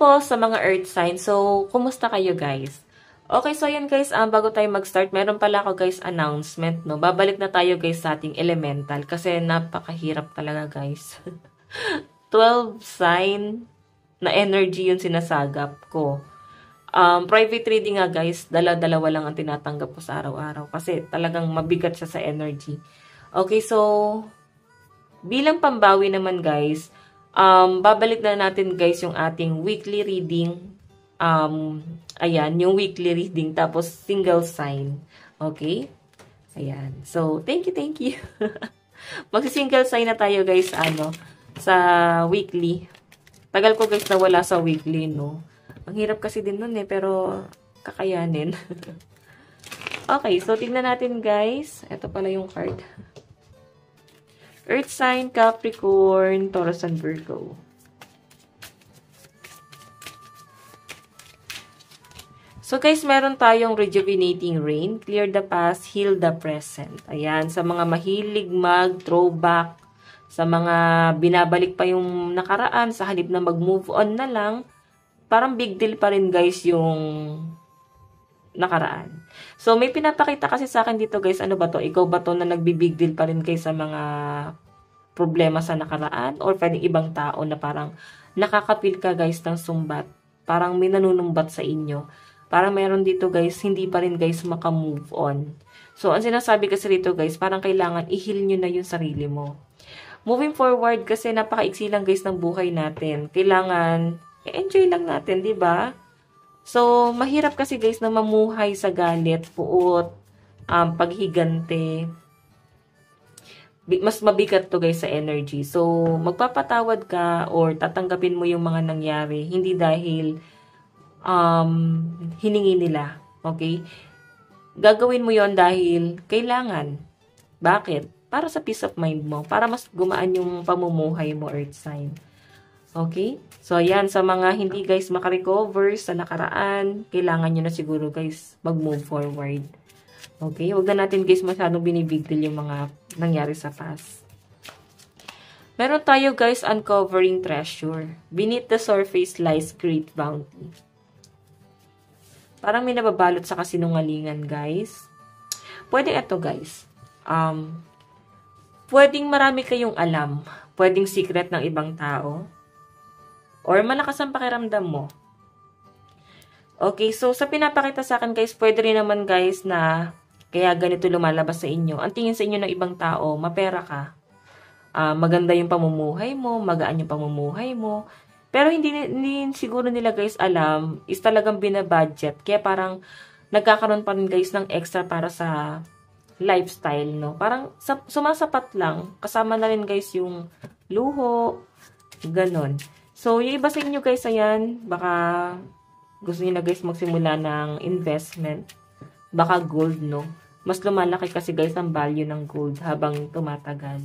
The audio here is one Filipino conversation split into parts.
po sa mga earth sign. So, kumusta kayo guys? Okay, so yun guys, bago tayo mag-start, meron pala ako guys announcement, no? Babalik na tayo guys sa ating elemental kasi napakahirap talaga guys. 12 sign na energy yung sinasagap ko. Private reading nga guys, dala-dalawa lang ang tinatanggap ko sa araw-araw kasi talagang mabigat siya sa energy. Okay, so bilang pambawi naman guys, babalik na natin guys yung ating weekly reading. Ayan, yung weekly reading tapos single sign. Okay? Ayan. So, thank you. Magsi-single sign na tayo guys, sa weekly. Tagal ko guys na wala sa weekly, no? Ang hirap kasi din nun pero kakayanin. Okay, so tignan natin guys. Ito pala yung card. Earth sign, Capricorn, Taurus, and Virgo. So guys, meron tayong rejuvenating rain, clear the past, heal the present. Ayan, sa mga mahilig mag-throwback, sa mga binabalik pa yung nakaraan, sa halip na mag-move on na lang, parang big deal pa rin guys yung nakaraan. So, may pinapakita kasi sa akin dito guys, ano ba to? Ikaw ba to na nagbibig deal pa rin kayo sa mga problema sa nakaraan? Or pwedeng ibang tao na parang nakakapil ka guys ng sumbat. Parang may nanunumbat sa inyo. Parang meron dito guys, hindi pa rin guys maka-move on. So, ang sinasabi kasi dito guys, parang kailangan i-heal nyo na yung sarili mo. Moving forward kasi napaka-iksi lang guys ng buhay natin. Kailangan enjoy lang natin, di ba? So, mahirap kasi guys na mamuhay sa galit, puot, paghigante. Mas mabigat to guys sa energy. So, magpapatawad ka or tatanggapin mo yung mga nangyari. Hindi dahil hiningi nila. Okay? Gagawin mo yon dahil kailangan. Bakit? Para sa peace of mind mo. Para mas gumaan yung pamumuhay mo, earth sign. Okay? So, ayan, sa mga hindi guys makarecover sa nakaraan, kailangan nyo na siguro guys mag-move forward. Okay? Huwag na natin guys masyadong binibigdil yung mga nangyari sa past. Meron tayo guys uncovering treasure. Beneath the surface lies great bounty. Parang may nababalot sa kasinungalingan guys. Pwede ito guys. Pwedeng marami kayong alam. Pwedeng secret ng ibang tao. Or malakas ang pakiramdam mo. Okay, so sa pinapakita sa akin guys, pwede rin naman guys na kaya ganito lumalabas sa inyo. Ang tingin sa inyo ng ibang tao, mapera ka. Maganda yung pamumuhay mo, magaan yung pamumuhay mo. Pero hindi siguro nila guys alam, is talagang binabudget. Kaya parang nagkakaroon pa rin guys ng extra para sa lifestyle, no? Parang sumasapat lang. Kasama na rin guys yung luho, ganon. So, yung iba sa inyo guys, ayan, baka gusto niyo na guys magsimula ng investment. Baka gold, no? Mas lumalaki kasi guys ang value ng gold habang tumatagal.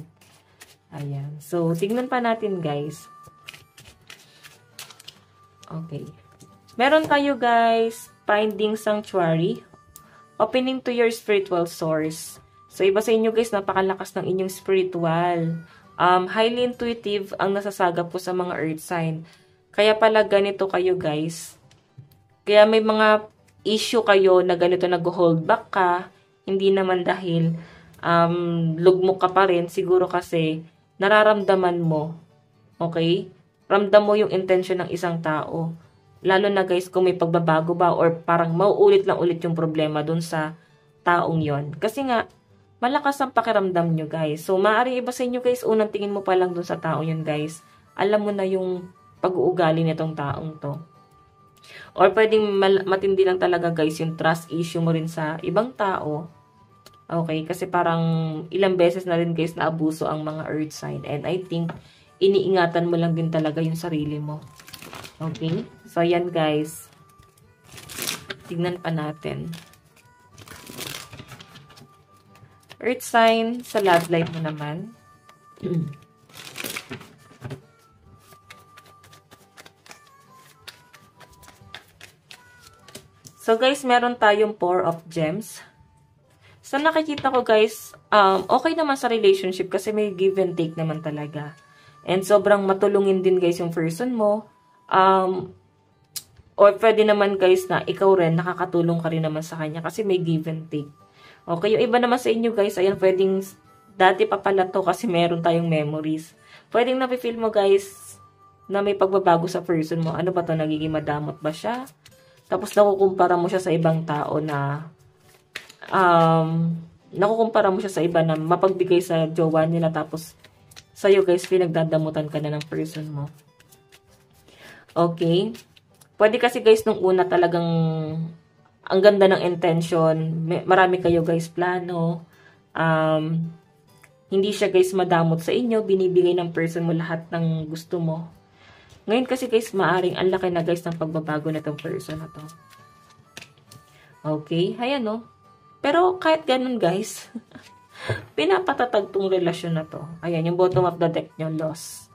Ayan. So, tignan pa natin guys. Okay. Meron tayo guys, finding sanctuary. Opening to your spiritual source. So, iba sa inyo guys, napakalakas ng inyong spiritual. Highly intuitive ang nasasagap ko sa mga earth sign. Kaya pala ganito kayo guys. Kaya may mga issue kayo na ganito nag-hold back ka. Hindi naman dahil lugmok ka pa rin. Siguro kasi nararamdaman mo. Okay? Ramdam mo yung intention ng isang tao. Lalo na guys kung may pagbabago ba or parang mauulit lang ulit yung problema dun sa taong yon. Kasi nga, malakas ang pakiramdam nyo, guys. So, maaari iba sa inyo, guys, unang tingin mo pa lang dun sa tao yun, guys. Alam mo na yung pag-uugali nitong taong to. Or pwedeng matindi lang talaga, guys, yung trust issue mo rin sa ibang tao. Okay? Kasi parang ilang beses na rin, guys, na abuso ang mga earth sign. And I think, iniingatan mo lang din talaga yung sarili mo. Okay? So, yan, guys. Tignan pa natin. Earth sign, sa love life mo naman. So, guys, meron tayong 4 of gems. Sa nakikita ko, guys, okay naman sa relationship kasi may give and take naman talaga. And sobrang matulungin din, guys, yung person mo. Or pwede naman guys na ikaw rin, nakakatulong ka rin naman sa kanya kasi may give and take. Okay, yung iba naman sa inyo guys, ayan, pwedeng dati pa pala to kasi meron tayong memories. Pwedeng napifeel mo guys na may pagbabago sa person mo. Ano ba to, nagiging madamot ba siya? Tapos nakukumpara mo siya sa ibang tao na nakukumpara mo siya sa iba na mapagbigay sa jowa nila tapos sa'yo guys, pinagdadamutan ka na ng person mo. Okay? Pwede kasi guys, nung una talagang ang ganda ng intention. Marami kayo guys plano. Hindi siya guys madamot sa inyo. Binibigay ng person mo lahat ng gusto mo. Ngayon kasi guys, maaring ang laki na guys ng pagbabago na itong person na to. Okay? Ayan no. Pero kahit ganun guys, pinapatatag tong relasyon na to. Ayan, yung bottom of the deck nyo, loss.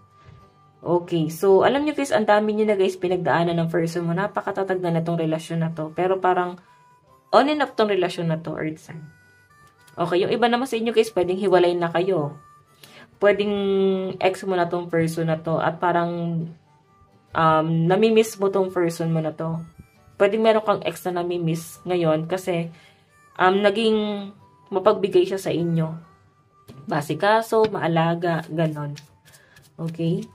Okay, so alam nyo guys, ang dami nyo na guys pinagdaanan ng person mo. Napakatatag na itong relasyon na to. Pero parang on and off tong relasyon na to, Earth sign. Okay, yung iba naman sa inyo guys, pwedeng hiwalay na kayo. Pwedeng ex mo na tong person na to. At parang namimiss mo tong person mo na to. Pwedeng meron kang ex na namimiss ngayon kasi naging mapagbigay siya sa inyo. Basikaso, maalaga, ganon. Okay?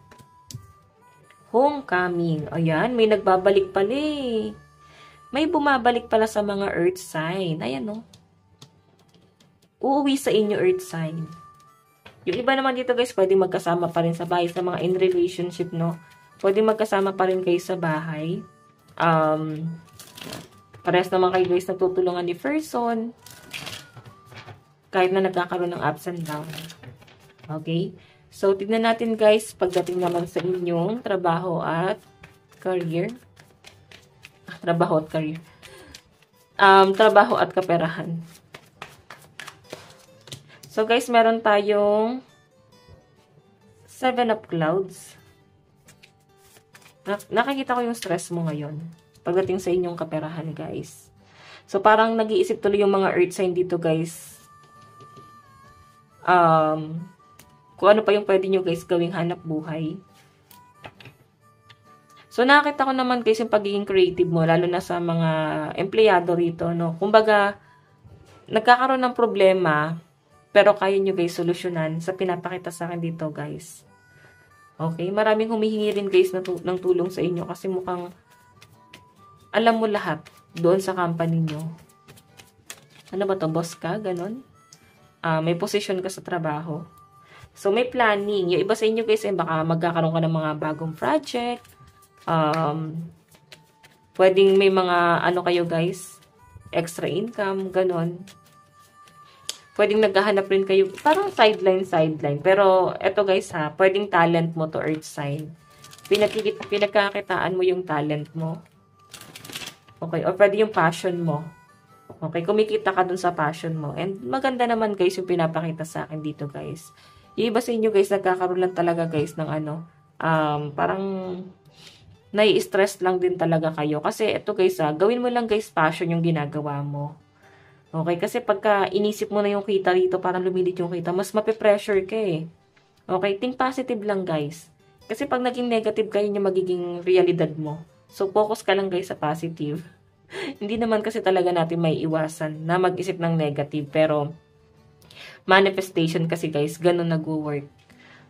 Homecoming. Ayan, may nagbabalik pala eh. May bumabalik pala sa mga earth sign. Ayan no. Uuwi sa inyo earth sign. Yung iba naman dito guys, pwede magkasama pa rin sa bahay. Sa mga in relationship, no? Pwede magkasama pa rin kayo sa bahay. Parehas naman kayo guys natutulungan ni person. Kahit na nagkakaroon ng ups and downs. Okay? So, tignan natin guys, pagdating naman sa inyong trabaho at career. Trabaho at career. Trabaho at kaperahan. So, guys, meron tayong 7 of Clouds. Nakikita ko yung stress mo ngayon. Pagdating sa inyong kaperahan, guys. So, parang nag-iisip tuloy yung mga earth sign dito, guys. Kung ano pa yung pwede nyo guys gawing hanap buhay. So, nakita ko naman guys yung pagiging creative mo, lalo na sa mga empleyado rito, no? Kumbaga, nagkakaroon ng problema, pero kaya nyo guys solusyonan sa pinapakita sa akin dito guys. Okay? Maraming humihingi rin guys ng tulong sa inyo kasi mukhang alam mo lahat doon sa company nyo. Ano ba to? Boss ka? Ganon? May position ka sa trabaho. So, may planning. Yung iba sa inyo guys, baka magkakaroon ka ng mga bagong project. Pwedeng may mga, ano kayo guys, extra income, ganon. Pwedeng naghahanap rin kayo, parang sideline. Pero, eto guys ha, pwedeng talent mo to earth sign. Pinagkakitaan mo yung talent mo. Okay, or pwede yung passion mo. Okay, kumikita ka dun sa passion mo. And maganda naman guys yung pinapakita sa akin dito guys. Yung iba sa inyo guys, nagkakaroon lang talaga guys ng parang nai-stress lang din talaga kayo. Kasi ito guys gawin mo lang guys passion yung ginagawa mo. Okay, kasi pagka inisip mo na yung kita dito, parang lumilit yung kita, mas mape-pressure ka eh. Okay, think positive lang guys. Kasi pag naging negative kayo, yung magiging realidad mo. So, focus ka lang guys sa positive. Hindi naman kasi talaga natin may iwasan na mag-isip ng negative. Pero, manifestation kasi guys, ganun nag-work.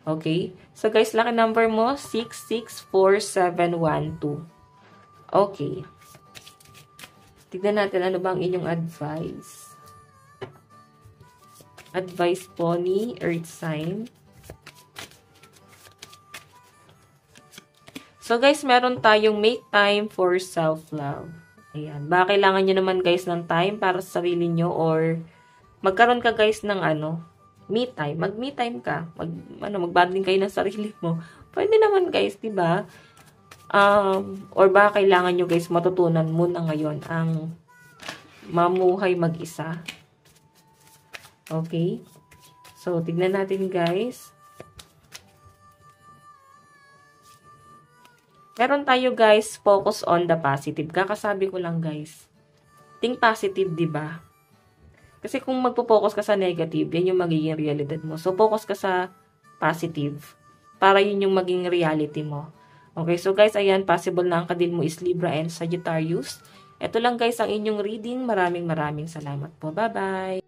Okay? So guys, lucky number mo, 664712. Okay. Tignan natin ano bang inyong advice. Advice po ni Earth Sign. So guys, meron tayong make time for self-love. Ayan. Baka kailangan nyo naman guys ng time para sa sarili nyo or magkaroon ka guys ng me time. Mag-me time ka. Mag-bonding kayo ng sarili mo. Pwede naman guys, diba? Or baka kailangan nyo guys matutunan muna ngayon ang mamuhay mag-isa. Okay? So, tignan natin guys. Meron tayo guys, focus on the positive. Kakasabi ko lang guys. Think positive, diba? Kasi kung magpo-focus ka sa negative, yan yung magiging realidad mo. So, focus ka sa positive. Para yun yung maging reality mo. Okay, so guys, ayan, possible na ang kadil mo is Libra and Sagittarius. Ito lang guys ang inyong reading. Maraming salamat po. Bye-bye!